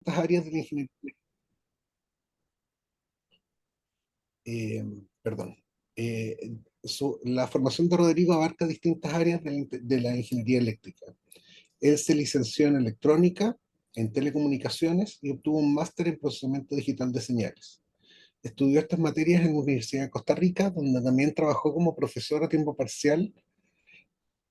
Estas áreas de la ingeniería, perdón, eh, la formación de Rodrigo abarca distintas áreas de la ingeniería eléctrica. Él se licenció en electrónica, en telecomunicaciones y obtuvo un máster en procesamiento digital de señales. Estudió estas materias en la Universidad de Costa Rica, donde también trabajó como profesor a tiempo parcial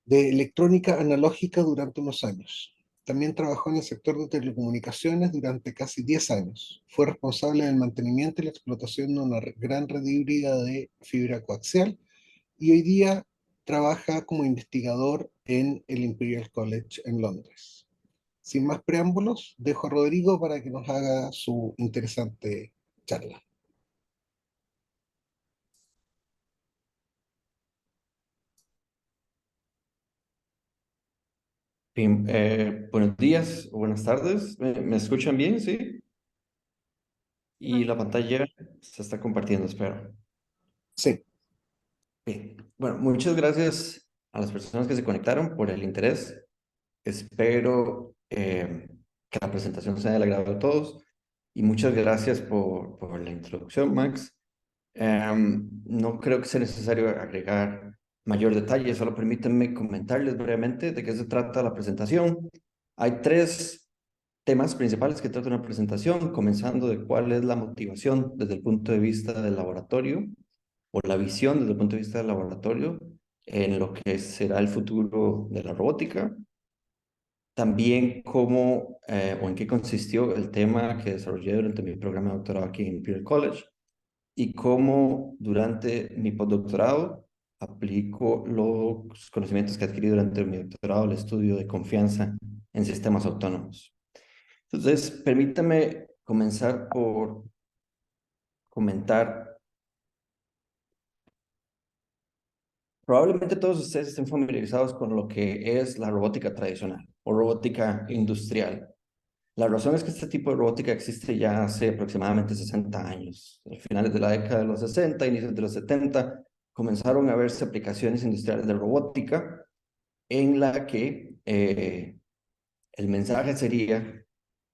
de electrónica analógica durante unos años. También trabajó en el sector de telecomunicaciones durante casi 10 años. Fue responsable del mantenimiento y la explotación de una gran red híbrida de fibra coaxial y hoy día trabaja como investigador en el Imperial College en Londres. Sin más preámbulos, dejo a Rodrigo para que nos haga su interesante charla. Bien, buenos días o buenas tardes. ¿Me escuchan bien? Sí. Y la pantalla se está compartiendo, espero. Sí, Bien. Bueno, muchas gracias a las personas que se conectaron por el interés. Espero que la presentación sea del agrado de todos. Y muchas gracias por la introducción, Max. No creo que sea necesario agregar mayor detalle, solo permítanme comentarles brevemente de qué se trata la presentación. Hay tres temas principales que trata una presentación, comenzando de cuál es la motivación desde el punto de vista del laboratorio o la visión desde el punto de vista del laboratorio en lo que será el futuro de la robótica. También cómo o en qué consistió el tema que desarrollé durante mi programa de doctorado aquí en Imperial College y cómo durante mi postdoctorado aplico los conocimientos que adquirí durante mi doctorado al estudio de confianza en sistemas autónomos. Entonces, permítame comenzar por comentar. Probablemente todos ustedes estén familiarizados con lo que es la robótica tradicional o robótica industrial. La razón es que este tipo de robótica existe ya hace aproximadamente 60 años. A finales de la década de los 60, inicios de los 70, comenzaron a verse aplicaciones industriales de robótica en la que el mensaje sería,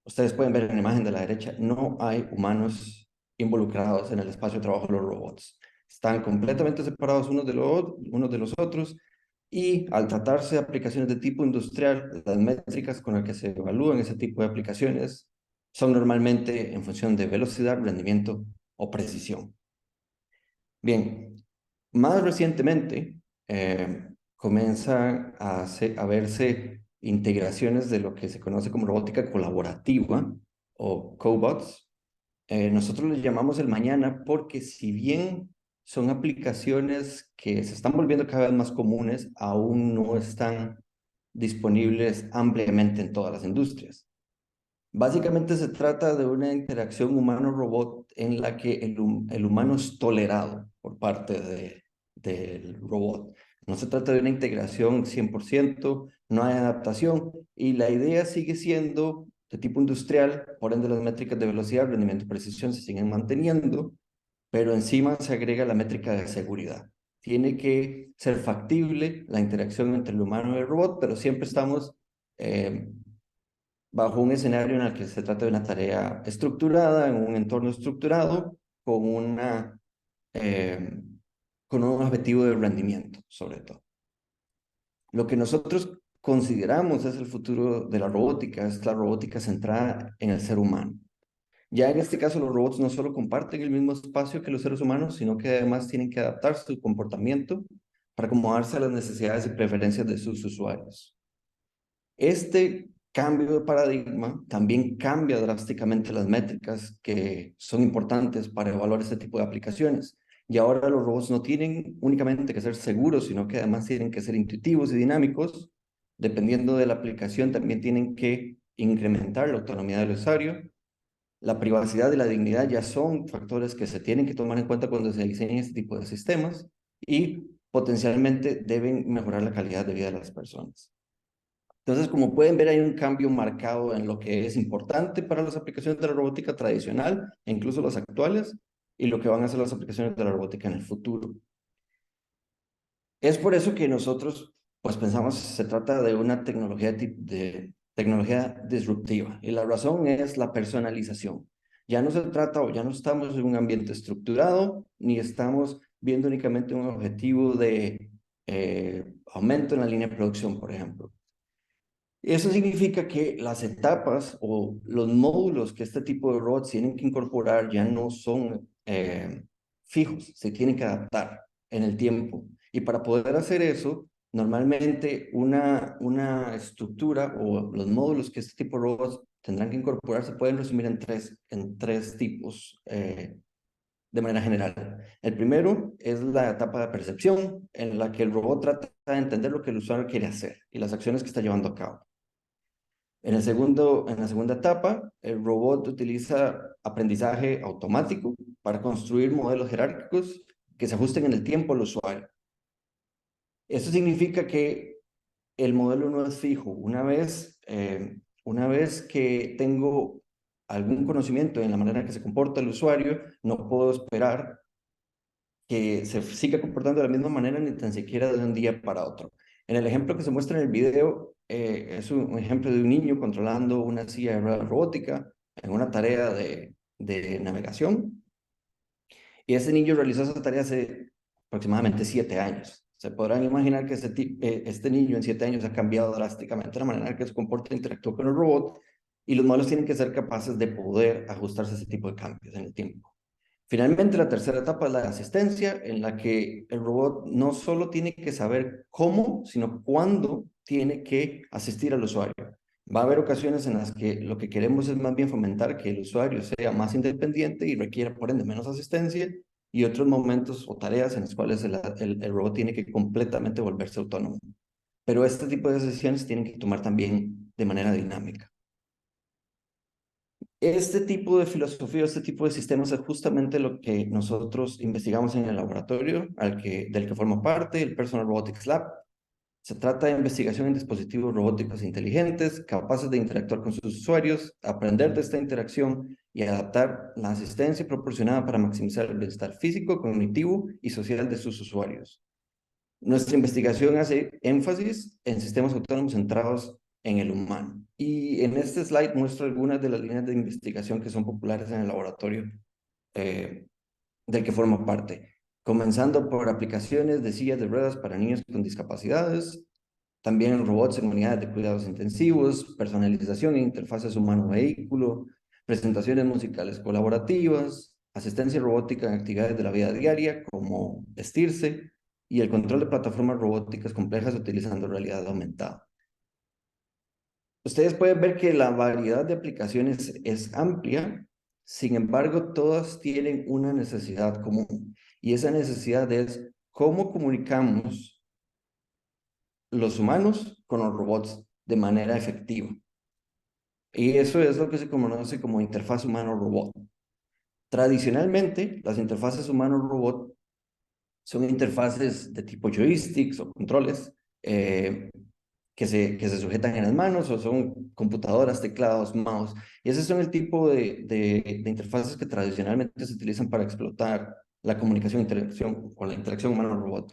ustedes pueden ver en la imagen de la derecha, no hay humanos involucrados en el espacio de trabajo de los robots. Están completamente separados unos de los otros y al tratarse de aplicaciones de tipo industrial, las métricas con las que se evalúan ese tipo de aplicaciones son normalmente en función de velocidad, rendimiento o precisión. Bien, más recientemente comienzan a verse integraciones de lo que se conoce como robótica colaborativa o cobots. Nosotros les llamamos el mañana porque si bien son aplicaciones que se están volviendo cada vez más comunes, aún no están disponibles ampliamente en todas las industrias. Básicamente se trata de una interacción humano-robot en la que el humano es tolerado por parte del robot. No se trata de una integración 100%, no hay adaptación y la idea sigue siendo de tipo industrial, por ende las métricas de velocidad, rendimiento y precisión se siguen manteniendo, pero encima se agrega la métrica de seguridad. Tiene que ser factible la interacción entre el humano y el robot, pero siempre estamos eh, bajo un escenario en el que se trata de una tarea estructurada, en un entorno estructurado, con, una, eh, con un objetivo de rendimiento, sobre todo. Lo que nosotros consideramos es el futuro de la robótica, es la robótica centrada en el ser humano. Ya en este caso los robots no solo comparten el mismo espacio que los seres humanos, sino que además tienen que adaptar su comportamiento para acomodarse a las necesidades y preferencias de sus usuarios. Este cambio de paradigma también cambia drásticamente las métricas que son importantes para evaluar este tipo de aplicaciones. Y ahora los robots no tienen únicamente que ser seguros, sino que además tienen que ser intuitivos y dinámicos. Dependiendo de la aplicación, también tienen que incrementar la autonomía del usuario. La privacidad y la dignidad ya son factores que se tienen que tomar en cuenta cuando se diseñan este tipo de sistemas y potencialmente deben mejorar la calidad de vida de las personas. Entonces, como pueden ver, hay un cambio marcado en lo que es importante para las aplicaciones de la robótica tradicional, e incluso las actuales, y lo que van a ser las aplicaciones de la robótica en el futuro. Es por eso que nosotros, pues pensamos, se trata de una tecnología tecnología disruptiva. Y la razón es la personalización. Ya no se trata o ya no estamos en un ambiente estructurado, ni estamos viendo únicamente un objetivo de aumento en la línea de producción, por ejemplo. Eso significa que las etapas o los módulos que este tipo de robots tienen que incorporar ya no son fijos, se tienen que adaptar en el tiempo. Y para poder hacer eso, normalmente una estructura o los módulos que este tipo de robots tendrán que incorporar se pueden resumir en tres tipos de manera general. El primero es la etapa de percepción, en la que el robot trata de entender lo que el usuario quiere hacer y las acciones que está llevando a cabo. En la segunda etapa, el robot utiliza aprendizaje automático para construir modelos jerárquicos que se ajusten en el tiempo al usuario. Eso significa que el modelo no es fijo. Una vez que tengo algún conocimiento en la manera en que se comporta el usuario, no puedo esperar que se siga comportando de la misma manera ni tan siquiera de un día para otro. En el ejemplo que se muestra en el video, es un ejemplo de un niño controlando una silla de ruedas robótica en una tarea de navegación. Y ese niño realizó esa tarea hace aproximadamente 7 años. Se podrán imaginar que este niño en 7 años ha cambiado drásticamente la manera en que se comporta e interactúa con el robot, y los modelos tienen que ser capaces de poder ajustarse a ese tipo de cambios en el tiempo. Finalmente, la tercera etapa es la asistencia, en la que el robot no solo tiene que saber cómo, sino cuándo tiene que asistir al usuario. Va a haber ocasiones en las que lo que queremos es más bien fomentar que el usuario sea más independiente y requiera, por ende, menos asistencia, y otros momentos o tareas en las cuales el robot tiene que completamente volverse autónomo. Pero este tipo de decisiones tienen que tomar también de manera dinámica. Este tipo de filosofía, este tipo de sistemas es justamente lo que nosotros investigamos en el laboratorio del que formo parte, el Personal Robotics Lab. Se trata de investigación en dispositivos robóticos inteligentes, capaces de interactuar con sus usuarios, aprender de esta interacción y adaptar la asistencia proporcionada para maximizar el bienestar físico, cognitivo y social de sus usuarios. Nuestra investigación hace énfasis en sistemas autónomos centrados en el humano. Y en este slide muestro algunas de las líneas de investigación que son populares en el laboratorio eh, del que formo parte, comenzando por aplicaciones de sillas de ruedas para niños con discapacidades, también robots en unidades de cuidados intensivos, personalización e interfaces humano-vehículo, presentaciones musicales colaborativas, asistencia robótica en actividades de la vida diaria, como vestirse, y el control de plataformas robóticas complejas utilizando realidad aumentada. Ustedes pueden ver que la variedad de aplicaciones es amplia, sin embargo, todas tienen una necesidad común, y esa necesidad es cómo comunicamos los humanos con los robots de manera efectiva. Y eso es lo que se conoce como interfaz humano-robot. Tradicionalmente, las interfaces humano-robot son interfaces de tipo joysticks o controles que se sujetan en las manos, o son computadoras, teclados, mouse. Y esos son el tipo de interfaces que tradicionalmente se utilizan para explotar la comunicación interacción, o la interacción humano-robot.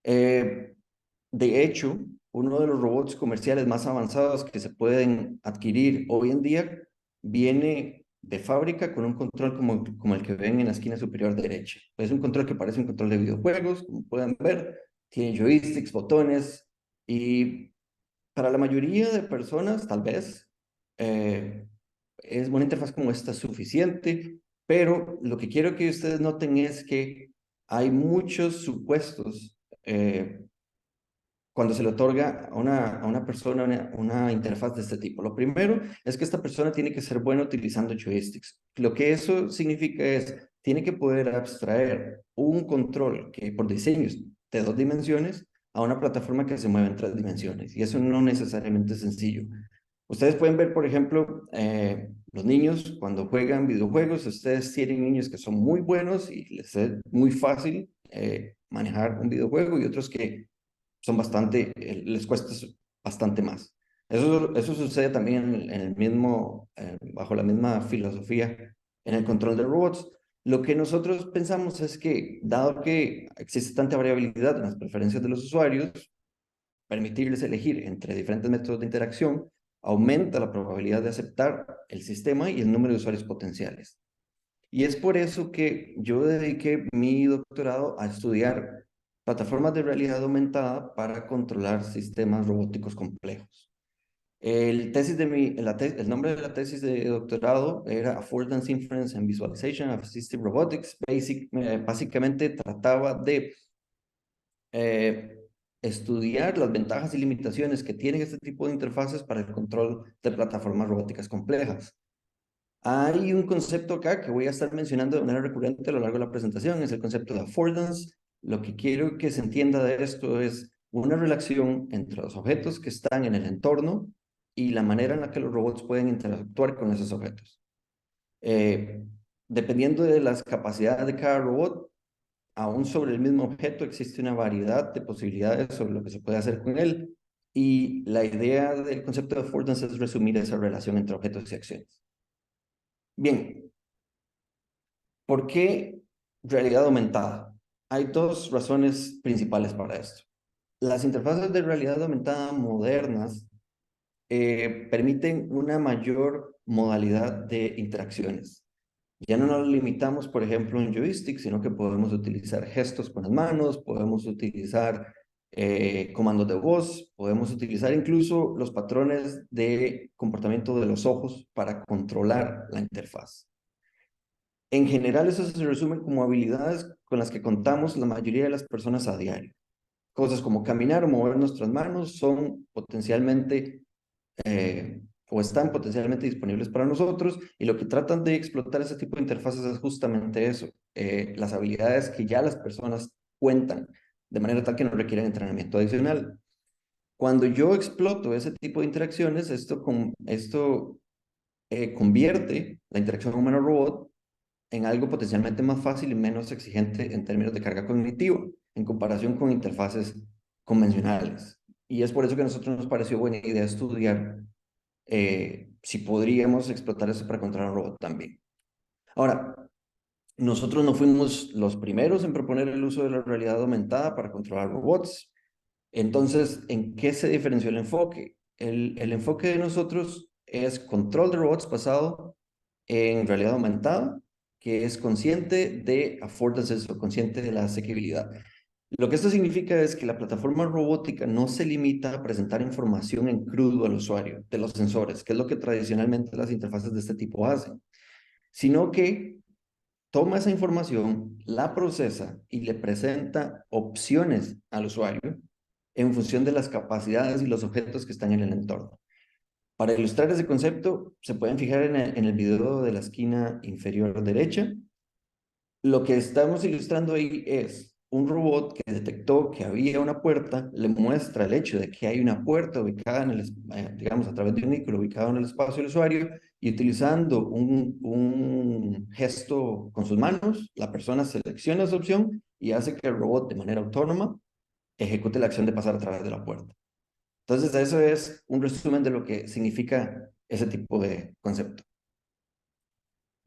De hecho, uno de los robots comerciales más avanzados que se pueden adquirir hoy en día viene de fábrica con un control como el que ven en la esquina superior derecha. Es un control que parece un control de videojuegos, como pueden ver. Tiene joysticks, botones, y para la mayoría de personas, tal vez, eh, es una interfaz como esta suficiente, pero lo que quiero que ustedes noten es que hay muchos supuestos cuando se le otorga a una persona una interfaz de este tipo. Lo primero es que esta persona tiene que ser buena utilizando joysticks. Lo que eso significa es, tiene que poder abstraer un control que por diseño es de 2 dimensiones a una plataforma que se mueve en 3 dimensiones. Y eso no necesariamente es sencillo. Ustedes pueden ver, por ejemplo, los niños cuando juegan videojuegos. Ustedes tienen niños que son muy buenos y les es muy fácil manejar un videojuego, y otros que son bastante, les cuesta bastante más. Eso sucede también en el mismo, bajo la misma filosofía en el control de robots. Lo que nosotros pensamos es que, dado que existe tanta variabilidad en las preferencias de los usuarios, permitirles elegir entre diferentes métodos de interacción aumenta la probabilidad de aceptar el sistema y el número de usuarios potenciales. Y es por eso que yo dediqué mi doctorado a estudiar plataformas de realidad aumentada para controlar sistemas robóticos complejos. El nombre de la tesis de doctorado era Affordance Inference and Visualization of Assistive Robotics. Básicamente trataba de eh, estudiar las ventajas y limitaciones que tienen este tipo de interfaces para el control de plataformas robóticas complejas. Hay un concepto acá que voy a estar mencionando de manera recurrente a lo largo de la presentación, es el concepto de affordance. Lo que quiero que se entienda de esto es una relación entre los objetos que están en el entorno y la manera en la que los robots pueden interactuar con esos objetos. Eh, Dependiendo de las capacidades de cada robot, aún sobre el mismo objeto existe una variedad de posibilidades sobre lo que se puede hacer con él. Y la idea del concepto de affordance es resumir esa relación entre objetos y acciones. Bien, ¿por qué realidad aumentada? Hay dos razones principales para esto. Las interfaces de realidad aumentada modernas permiten una mayor modalidad de interacciones. Ya no nos limitamos, por ejemplo, a un joystick, sino que podemos utilizar gestos con las manos, podemos utilizar comandos de voz, podemos utilizar incluso los patrones de comportamiento de los ojos para controlar la interfaz. En general, eso se resume como habilidades con las que contamos la mayoría de las personas a diario. Cosas como caminar o mover nuestras manos son potencialmente o están potencialmente disponibles para nosotros, y lo que tratan de explotar ese tipo de interfaces es justamente eso, las habilidades que ya las personas cuentan, de manera tal que no requieren entrenamiento adicional. Cuando yo exploto ese tipo de interacciones, esto convierte la interacción humano-robot en algo potencialmente más fácil y menos exigente en términos de carga cognitiva, en comparación con interfaces convencionales. Y es por eso que a nosotros nos pareció buena idea estudiar si podríamos explotar eso para controlar un robot también. Ahora, nosotros no fuimos los primeros en proponer el uso de la realidad aumentada para controlar robots. Entonces, ¿en qué se diferenció el enfoque? El enfoque de nosotros es control de robots basado en realidad aumentada, que es consciente de affordances o consciente de la asequibilidad. Lo que esto significa es que la plataforma robótica no se limita a presentar información en crudo al usuario de los sensores, que es lo que tradicionalmente las interfaces de este tipo hacen, sino que toma esa información, la procesa y le presenta opciones al usuario en función de las capacidades y los objetos que están en el entorno. Para ilustrar ese concepto, se pueden fijar en el video de la esquina inferior derecha. Lo que estamos ilustrando ahí es un robot que detectó que había una puerta, le muestra el hecho de que hay una puerta ubicada en digamos, a través de un icono ubicado en el espacio del usuario, y utilizando un gesto con sus manos, la persona selecciona esa opción y hace que el robot de manera autónoma ejecute la acción de pasar a través de la puerta. Entonces, eso es un resumen de lo que significa ese tipo de concepto.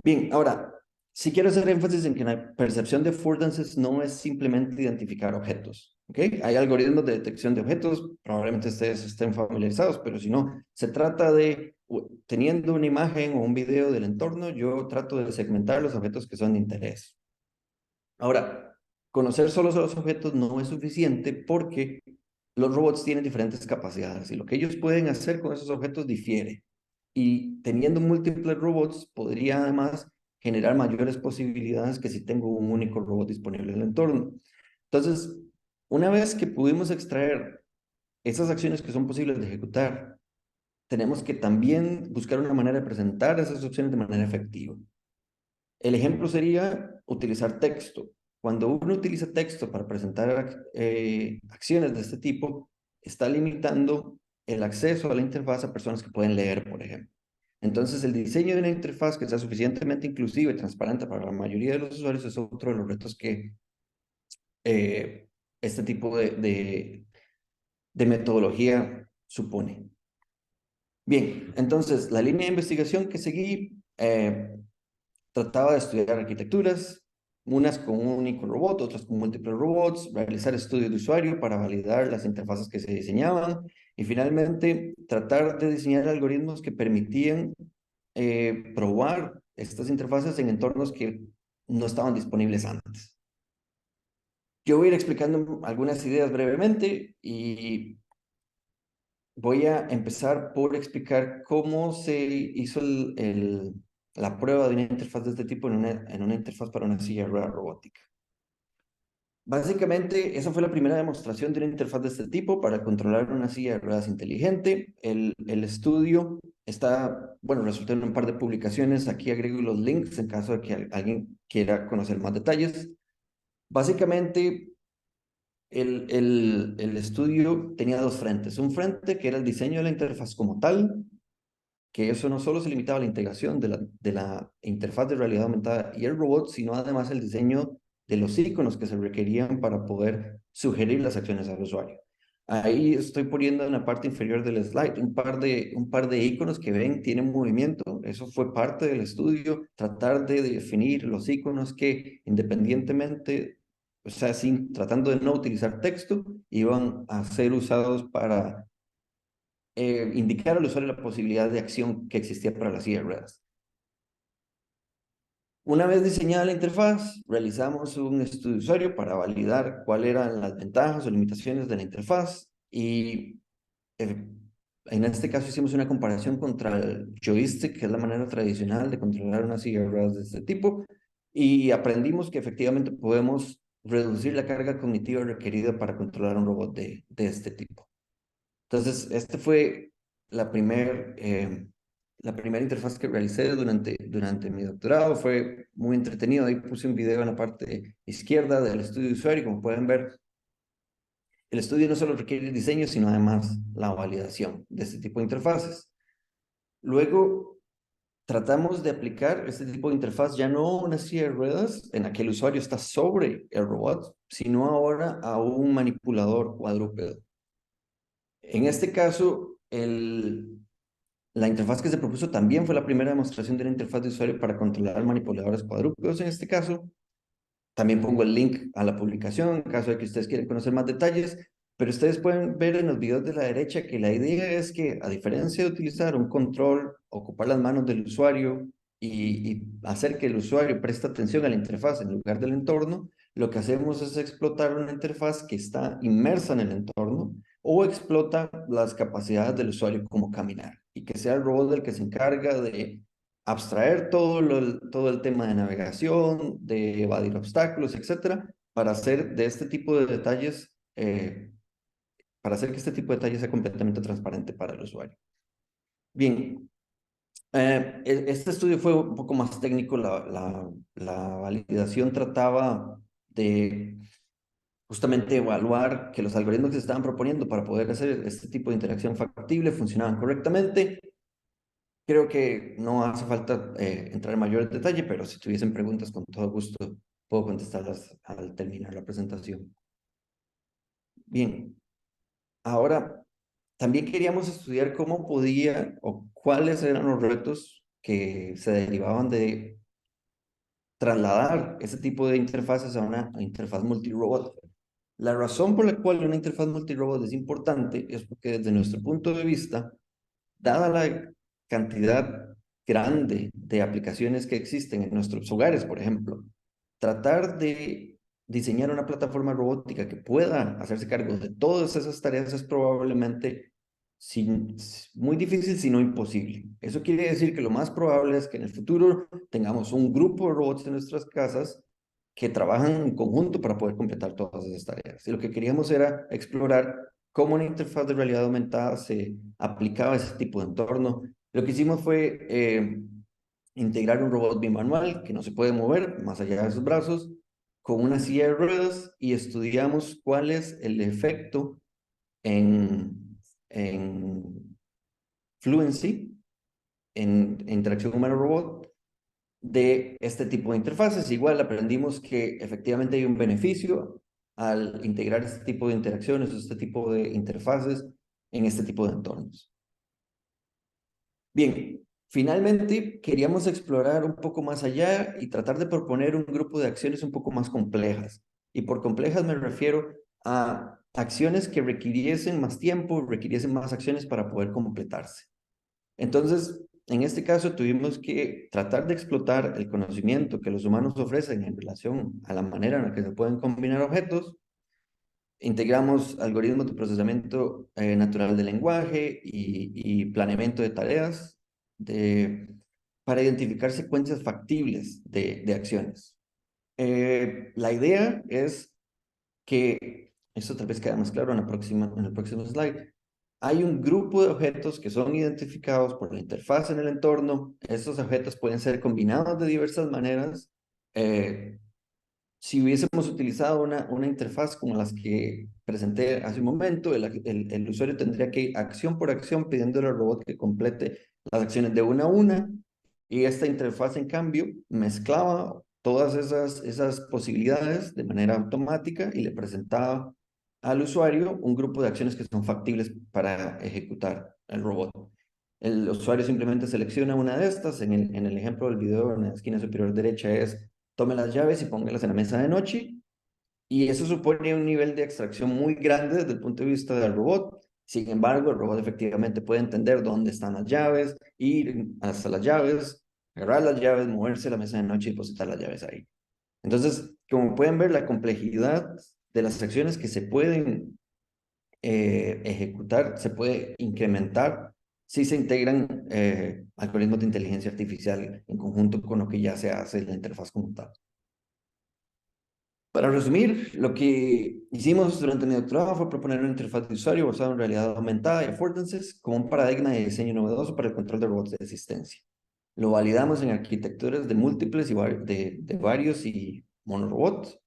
Bien, ahora, sí quiero hacer énfasis en que la percepción de affordances no es simplemente identificar objetos, ¿ok? Hay algoritmos de detección de objetos, probablemente ustedes estén familiarizados, pero si no, se trata de, teniendo una imagen o un video del entorno, yo trato de segmentar los objetos que son de interés. Ahora, conocer solo los objetos no es suficiente porque los robots tienen diferentes capacidades y lo que ellos pueden hacer con esos objetos difiere. Y teniendo múltiples robots podría además generar mayores posibilidades que si tengo un único robot disponible en el entorno. Entonces, una vez que pudimos extraer esas acciones que son posibles de ejecutar, tenemos que también buscar una manera de presentar esas opciones de manera efectiva. El ejemplo sería utilizar texto. Cuando uno utiliza texto para presentar acciones de este tipo, está limitando el acceso a la interfaz a personas que pueden leer, por ejemplo. Entonces, el diseño de una interfaz que sea suficientemente inclusiva y transparente para la mayoría de los usuarios es otro de los retos que este tipo de metodología supone. Bien, entonces, la línea de investigación que seguí trataba de estudiar arquitecturas, unas con un único robot, otras con múltiples robots, realizar estudios de usuario para validar las interfaces que se diseñaban Y finalmente, tratar de diseñar algoritmos que permitían probar estas interfaces en entornos que no estaban disponibles antes. Yo voy a ir explicando algunas ideas brevemente y voy a empezar por explicar cómo se hizo la prueba de una interfaz de este tipo en una interfaz para una silla de ruedas robótica. Básicamente, esa fue la primera demostración de una interfaz de este tipo para controlar una silla de ruedas inteligente. El estudio está, bueno, resultó en un par de publicaciones. Aquí agrego los links en caso de que alguien quiera conocer más detalles. Básicamente, el estudio tenía dos frentes. Un frente que era el diseño de la interfaz como tal, que eso no solo se limitaba a la integración de la interfaz de realidad aumentada y el robot, sino además el diseño de los iconos que se requerían para poder sugerir las acciones al usuario. Ahí estoy poniendo en la parte inferior del slide un par de iconos que ven tienen movimiento. Eso fue parte del estudio, tratar de definir los iconos que independientemente, o sea, tratando de no utilizar texto, iban a ser usados para indicar al usuario la posibilidad de acción que existía para la silla de ruedas. Una vez diseñada la interfaz, realizamos un estudio de usuario para validar cuáles eran las ventajas o limitaciones de la interfaz y en este caso hicimos una comparación contra el joystick, que es la manera tradicional de controlar una silla de ruedas de este tipo, y aprendimos que efectivamente podemos reducir la carga cognitiva requerida para controlar un robot de este tipo. Entonces, esta fue la primera interfaz que realicé durante mi doctorado. Fue muy entretenido. Ahí puse un video en la parte izquierda del estudio de usuario. Como pueden ver, el estudio no solo requiere el diseño, sino además la validación de este tipo de interfaces. Luego, tratamos de aplicar este tipo de interfaz ya no a una silla de ruedas en la que el usuario está sobre el robot, sino ahora a un manipulador cuadrúpedo. En este caso, la interfaz que se propuso también fue la primera demostración de una interfaz de usuario para controlar manipuladores cuadrúpedos en este caso. También pongo el link a la publicación en caso de que ustedes quieran conocer más detalles, pero ustedes pueden ver en los videos de la derecha que la idea es que, a diferencia de utilizar un control, ocupar las manos del usuario y hacer que el usuario preste atención a la interfaz en lugar del entorno, lo que hacemos es explotar una interfaz que está inmersa en el entorno o explota las capacidades del usuario como caminar y que sea el robot el que se encarga de abstraer todo el tema de navegación, de evadir obstáculos, etcétera, para hacer de este tipo de detalles, para hacer que este tipo de detalles sea completamente transparente para el usuario. Bien, este estudio fue un poco más técnico, la validación trataba de justamente evaluar que los algoritmos que se estaban proponiendo para poder hacer este tipo de interacción factible funcionaban correctamente. Creo que no hace falta entrar en mayor detalle, pero si tuviesen preguntas, con todo gusto puedo contestarlas al terminar la presentación. Bien, ahora también queríamos estudiar cómo podía o cuáles eran los retos que se derivaban de trasladar ese tipo de interfaces a una interfaz multirobot. La razón por la cual una interfaz multirobot es importante es porque desde nuestro punto de vista, dada la cantidad grande de aplicaciones que existen en nuestros hogares, por ejemplo, tratar de diseñar una plataforma robótica que pueda hacerse cargo de todas esas tareas es probablemente muy difícil, si no imposible. Eso quiere decir que lo más probable es que en el futuro tengamos un grupo de robots en nuestras casas que trabajan en conjunto para poder completar todas esas tareas. Y lo que queríamos era explorar cómo una interfaz de realidad aumentada se aplicaba a ese tipo de entorno. Lo que hicimos fue integrar un robot bimanual que no se puede mover más allá de sus brazos con una silla de ruedas y estudiamos cuál es el efecto en fluency, en interacción humano-robot de este tipo de interfaces. Igual aprendimos que efectivamente hay un beneficio al integrar este tipo de interacciones, este tipo de interfaces en este tipo de entornos. Bien, finalmente queríamos explorar un poco más allá y tratar de proponer un grupo de acciones un poco más complejas. Y por complejas me refiero a acciones que requiriesen más tiempo, requiriesen más acciones para poder completarse. Entonces, en este caso tuvimos que tratar de explotar el conocimiento que los humanos ofrecen en relación a la manera en la que se pueden combinar objetos. Integramos algoritmos de procesamiento natural del lenguaje y planeamiento de tareas para identificar secuencias factibles de acciones. La idea es que, esto tal vez queda más claro en el próximo slide, hay un grupo de objetos que son identificados por la interfaz en el entorno. Estos objetos pueden ser combinados de diversas maneras. Eh, si hubiésemos utilizado una interfaz como las que presenté hace un momento, el usuario tendría que ir acción por acción pidiéndole al robot que complete las acciones de una a una, y esta interfaz, en cambio, mezclaba todas esas posibilidades de manera automática y le presentaba al usuario un grupo de acciones que son factibles para ejecutar el robot. El usuario simplemente selecciona una de estas. En el ejemplo del video, en la esquina superior derecha, es tome las llaves y póngalas en la mesa de noche. Y eso supone un nivel de abstracción muy grande desde el punto de vista del robot. Sin embargo, el robot efectivamente puede entender dónde están las llaves, ir hasta las llaves, agarrar las llaves, moverse a la mesa de noche y depositar las llaves ahí. Entonces, como pueden ver, la complejidad de las acciones que se pueden ejecutar se puede incrementar si se integran algoritmos de inteligencia artificial en conjunto con lo que ya se hace en la interfaz como tal. Para resumir, lo que hicimos durante mi doctorado fue proponer una interfaz de usuario basada en realidad aumentada y affordances como un paradigma de diseño novedoso para el control de robots de asistencia. Lo validamos en arquitecturas de múltiples y de varios y monorobots.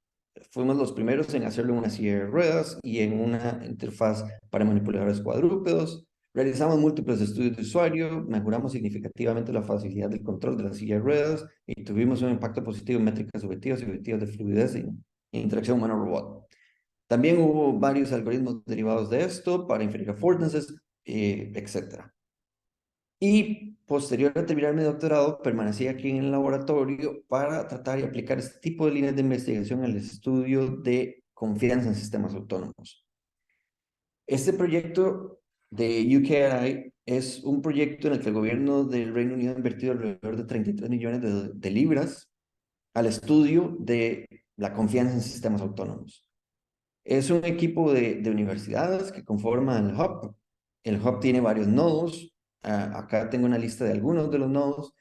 Fuimos los primeros en hacerlo en una silla de ruedas y en una interfaz para manipuladores cuadrúpedos. Realizamos múltiples estudios de usuario, mejoramos significativamente la facilidad del control de la silla de ruedas y tuvimos un impacto positivo en métricas subjetivas y objetivas de fluidez y interacción humano-robot. También hubo varios algoritmos derivados de esto para inferir affordances, etc. Y posterior a terminar mi doctorado, permanecí aquí en el laboratorio para tratar y aplicar este tipo de líneas de investigación al estudio de confianza en sistemas autónomos. Este proyecto de UKI es un proyecto en el que el gobierno del Reino Unido ha invertido alrededor de 33 millones de libras al estudio de la confianza en sistemas autónomos. Es un equipo de universidades que conforman el hub. El hub tiene varios nodos. Acá tengo una lista de algunos de los nodos.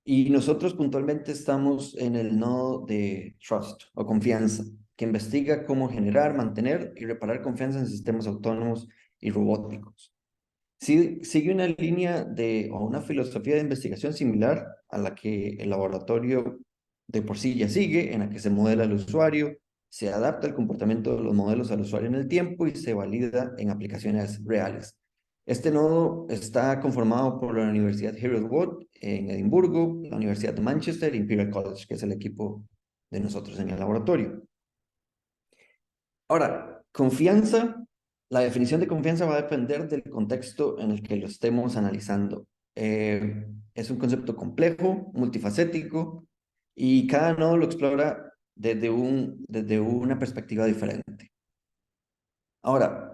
Y nosotros puntualmente estamos en el nodo de trust o confianza, que investiga cómo generar, mantener y reparar confianza en sistemas autónomos y robóticos. Sigue una línea o una filosofía de investigación similar a la que el laboratorio de por sí ya sigue, en la que se modela al usuario, se adapta el comportamiento de los modelos al usuario en el tiempo y se valida en aplicaciones reales. Este nodo está conformado por la Universidad Heriot Watt en Edimburgo, la Universidad de Manchester y Imperial College, que es el equipo de nosotros en el laboratorio. Ahora, confianza, la definición de confianza va a depender del contexto en el que lo estemos analizando. Es un concepto complejo, multifacético, y cada nodo lo explora desde una perspectiva diferente. Ahora,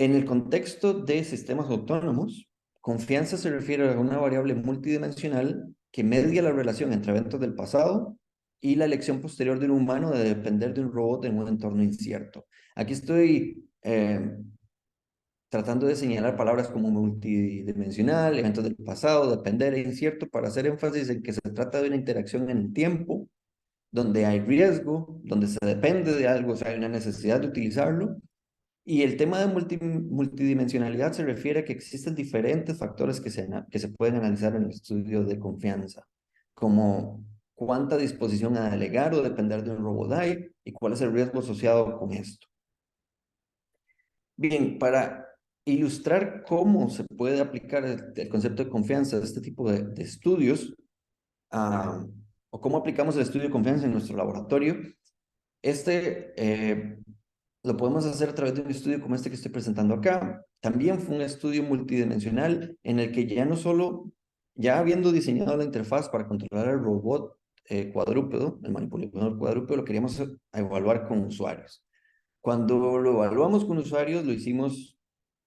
en el contexto de sistemas autónomos, confianza se refiere a una variable multidimensional que media la relación entre eventos del pasado y la elección posterior de un humano de depender de un robot en un entorno incierto. Aquí estoy tratando de señalar palabras como multidimensional, eventos del pasado, depender e incierto, para hacer énfasis en que se trata de una interacción en el tiempo, donde hay riesgo, donde se depende de algo, o sea, hay una necesidad de utilizarlo. Y el tema de multidimensionalidad se refiere a que existen diferentes factores que se pueden analizar en el estudio de confianza, como cuánta disposición a delegar o depender de un robot hay y cuál es el riesgo asociado con esto. Bien, para ilustrar cómo se puede aplicar el concepto de confianza a este tipo de estudios, o cómo aplicamos el estudio de confianza en nuestro laboratorio, lo podemos hacer a través de un estudio como este que estoy presentando acá. También fue un estudio multidimensional en el que ya no solo, ya habiendo diseñado la interfaz para controlar el robot cuadrúpedo, el manipulador cuadrúpedo, lo queríamos evaluar con usuarios. Cuando lo evaluamos con usuarios, lo hicimos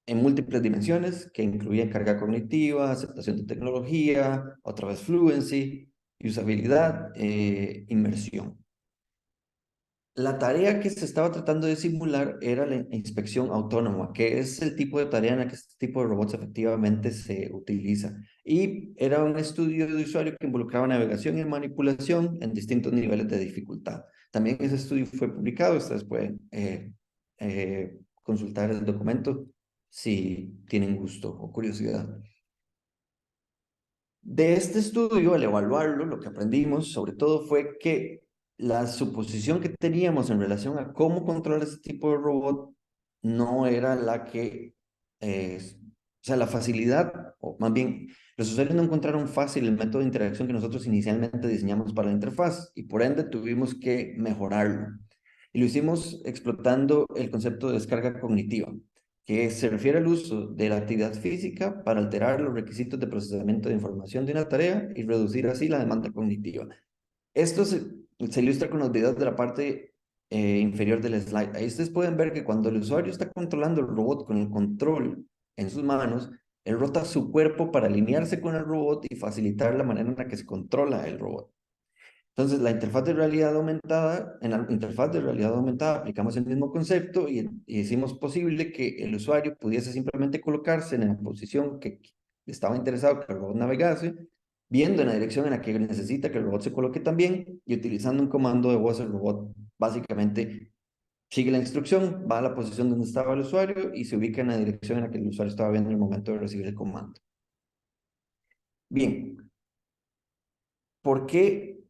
en múltiples dimensiones, que incluían carga cognitiva, aceptación de tecnología, otra vez fluency, usabilidad, inmersión. La tarea que se estaba tratando de simular era la inspección autónoma, que es el tipo de tarea en la que este tipo de robots efectivamente se utiliza. Y era un estudio de usuario que involucraba navegación y manipulación en distintos niveles de dificultad. También ese estudio fue publicado, ustedes pueden consultar el documento si tienen gusto o curiosidad. De este estudio, al evaluarlo, lo que aprendimos sobre todo fue que la suposición que teníamos en relación a cómo controlar este tipo de robot no era la que, o sea, la facilidad, o más bien, los usuarios no encontraron fácil el método de interacción que nosotros inicialmente diseñamos para la interfaz y por ende tuvimos que mejorarlo. Y lo hicimos explotando el concepto de descarga cognitiva, que se refiere al uso de la actividad física para alterar los requisitos de procesamiento de información de una tarea y reducir así la demanda cognitiva. Esto se ilustra con los videos de la parte inferior del slide. Ahí ustedes pueden ver que cuando el usuario está controlando el robot con el control en sus manos, él rota su cuerpo para alinearse con el robot y facilitar la manera en la que se controla el robot. Entonces, la interfaz de realidad aumentada, en la interfaz de realidad aumentada aplicamos el mismo concepto y hicimos posible que el usuario pudiese simplemente colocarse en la posición que estaba interesado que el robot navegase, viendo en la dirección en la que necesita que el robot se coloque también y utilizando un comando de voz, el robot básicamente sigue la instrucción, va a la posición donde estaba el usuario y se ubica en la dirección en la que el usuario estaba viendo en el momento de recibir el comando. Bien, ¿por qué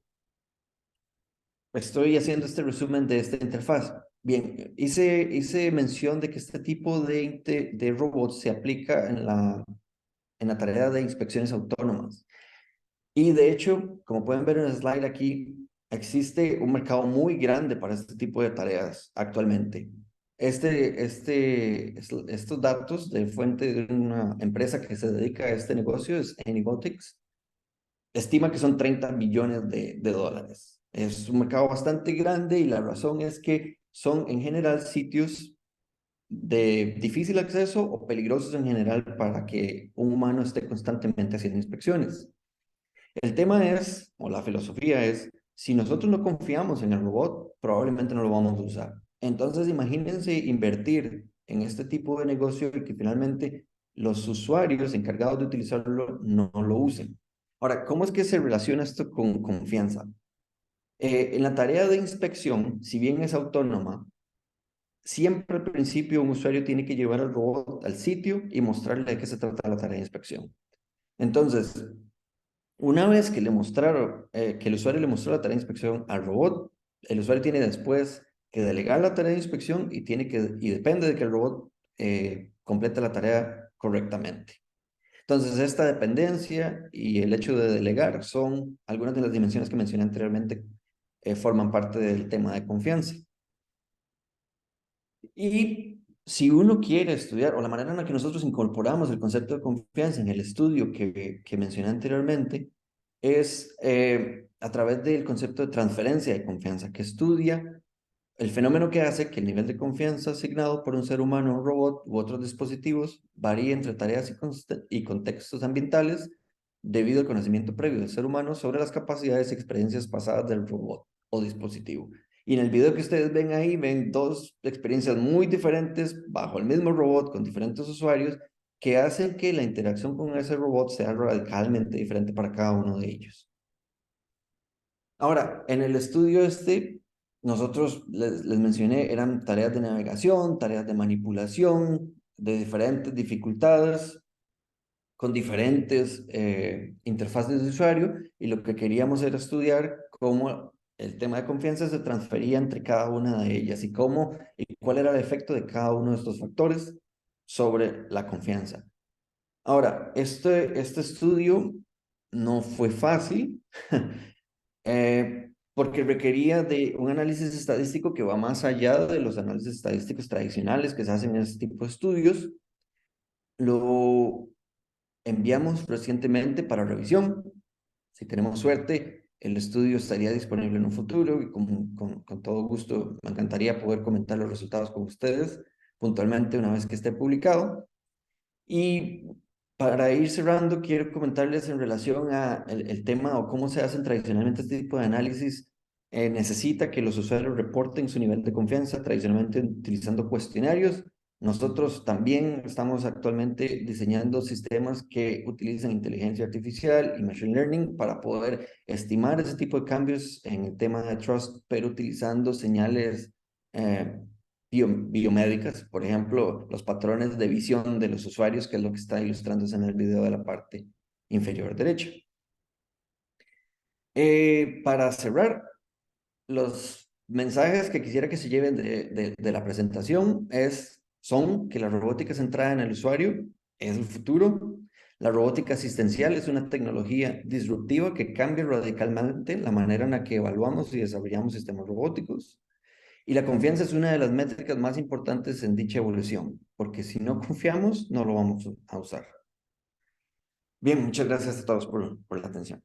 estoy haciendo este resumen de esta interfaz? Bien, hice mención de que este tipo de robots se aplica en la tarea de inspecciones autónomas. Y de hecho, como pueden ver en el slide aquí, existe un mercado muy grande para este tipo de tareas actualmente. Estos datos de fuente de una empresa que se dedica a este negocio es Anybotics, estima que son 30 billones de dólares. Es un mercado bastante grande y la razón es que son en general sitios de difícil acceso o peligrosos en general para que un humano esté constantemente haciendo inspecciones. El tema es, o la filosofía es, si nosotros no confiamos en el robot, probablemente no lo vamos a usar. Entonces, imagínense invertir en este tipo de negocio y que finalmente los usuarios encargados de utilizarlo no lo usen. Ahora, ¿cómo es que se relaciona esto con confianza? En la tarea de inspección, si bien es autónoma, siempre al principio un usuario tiene que llevar al robot al sitio y mostrarle de qué se trata la tarea de inspección. Entonces, una vez que que el usuario le mostró la tarea de inspección al robot, el usuario tiene después que delegar la tarea de inspección y depende de que el robot complete la tarea correctamente. Entonces, esta dependencia y el hecho de delegar son algunas de las dimensiones que mencioné anteriormente, forman parte del tema de confianza. Y si uno quiere estudiar, o la manera en la que nosotros incorporamos el concepto de confianza en el estudio que mencioné anteriormente, es a través del concepto de transferencia de confianza, que estudia el fenómeno que hace que el nivel de confianza asignado por un ser humano, un robot u otros dispositivos varíe entre tareas y contextos ambientales debido al conocimiento previo del ser humano sobre las capacidades y experiencias pasadas del robot o dispositivo. Y en el video que ustedes ven ahí, ven dos experiencias muy diferentes bajo el mismo robot con diferentes usuarios que hacen que la interacción con ese robot sea radicalmente diferente para cada uno de ellos. Ahora, en el estudio nosotros les mencioné, eran tareas de navegación, tareas de manipulación, de diferentes dificultades, con diferentes interfaces de usuario, y lo que queríamos era estudiar cómo el tema de confianza se transfería entre cada una de ellas y cuál era el efecto de cada uno de estos factores sobre la confianza. Ahora, este estudio no fue fácil, porque requería de un análisis estadístico que va más allá de los análisis estadísticos tradicionales que se hacen en este tipo de estudios. Lo enviamos recientemente para revisión. Si tenemos suerte, El estudio estaría disponible en un futuro y con todo gusto me encantaría poder comentar los resultados con ustedes puntualmente una vez que esté publicado. Y para ir cerrando, quiero comentarles en relación a el tema o cómo se hacen tradicionalmente este tipo de análisis. Necesita que los usuarios reporten su nivel de confianza, tradicionalmente utilizando cuestionarios. Nosotros también estamos actualmente diseñando sistemas que utilizan inteligencia artificial y machine learning para poder estimar ese tipo de cambios en el tema de trust, pero utilizando señales biomédicas, por ejemplo, los patrones de visión de los usuarios, que es lo que está ilustrándose en el video de la parte inferior derecha. Para cerrar, los mensajes que quisiera que se lleven de la presentación son que la robótica centrada en el usuario es el futuro. La robótica asistencial es una tecnología disruptiva que cambia radicalmente la manera en la que evaluamos y desarrollamos sistemas robóticos. Y la confianza es una de las métricas más importantes en dicha evolución, porque si no confiamos, no lo vamos a usar. Bien, muchas gracias a todos por la atención.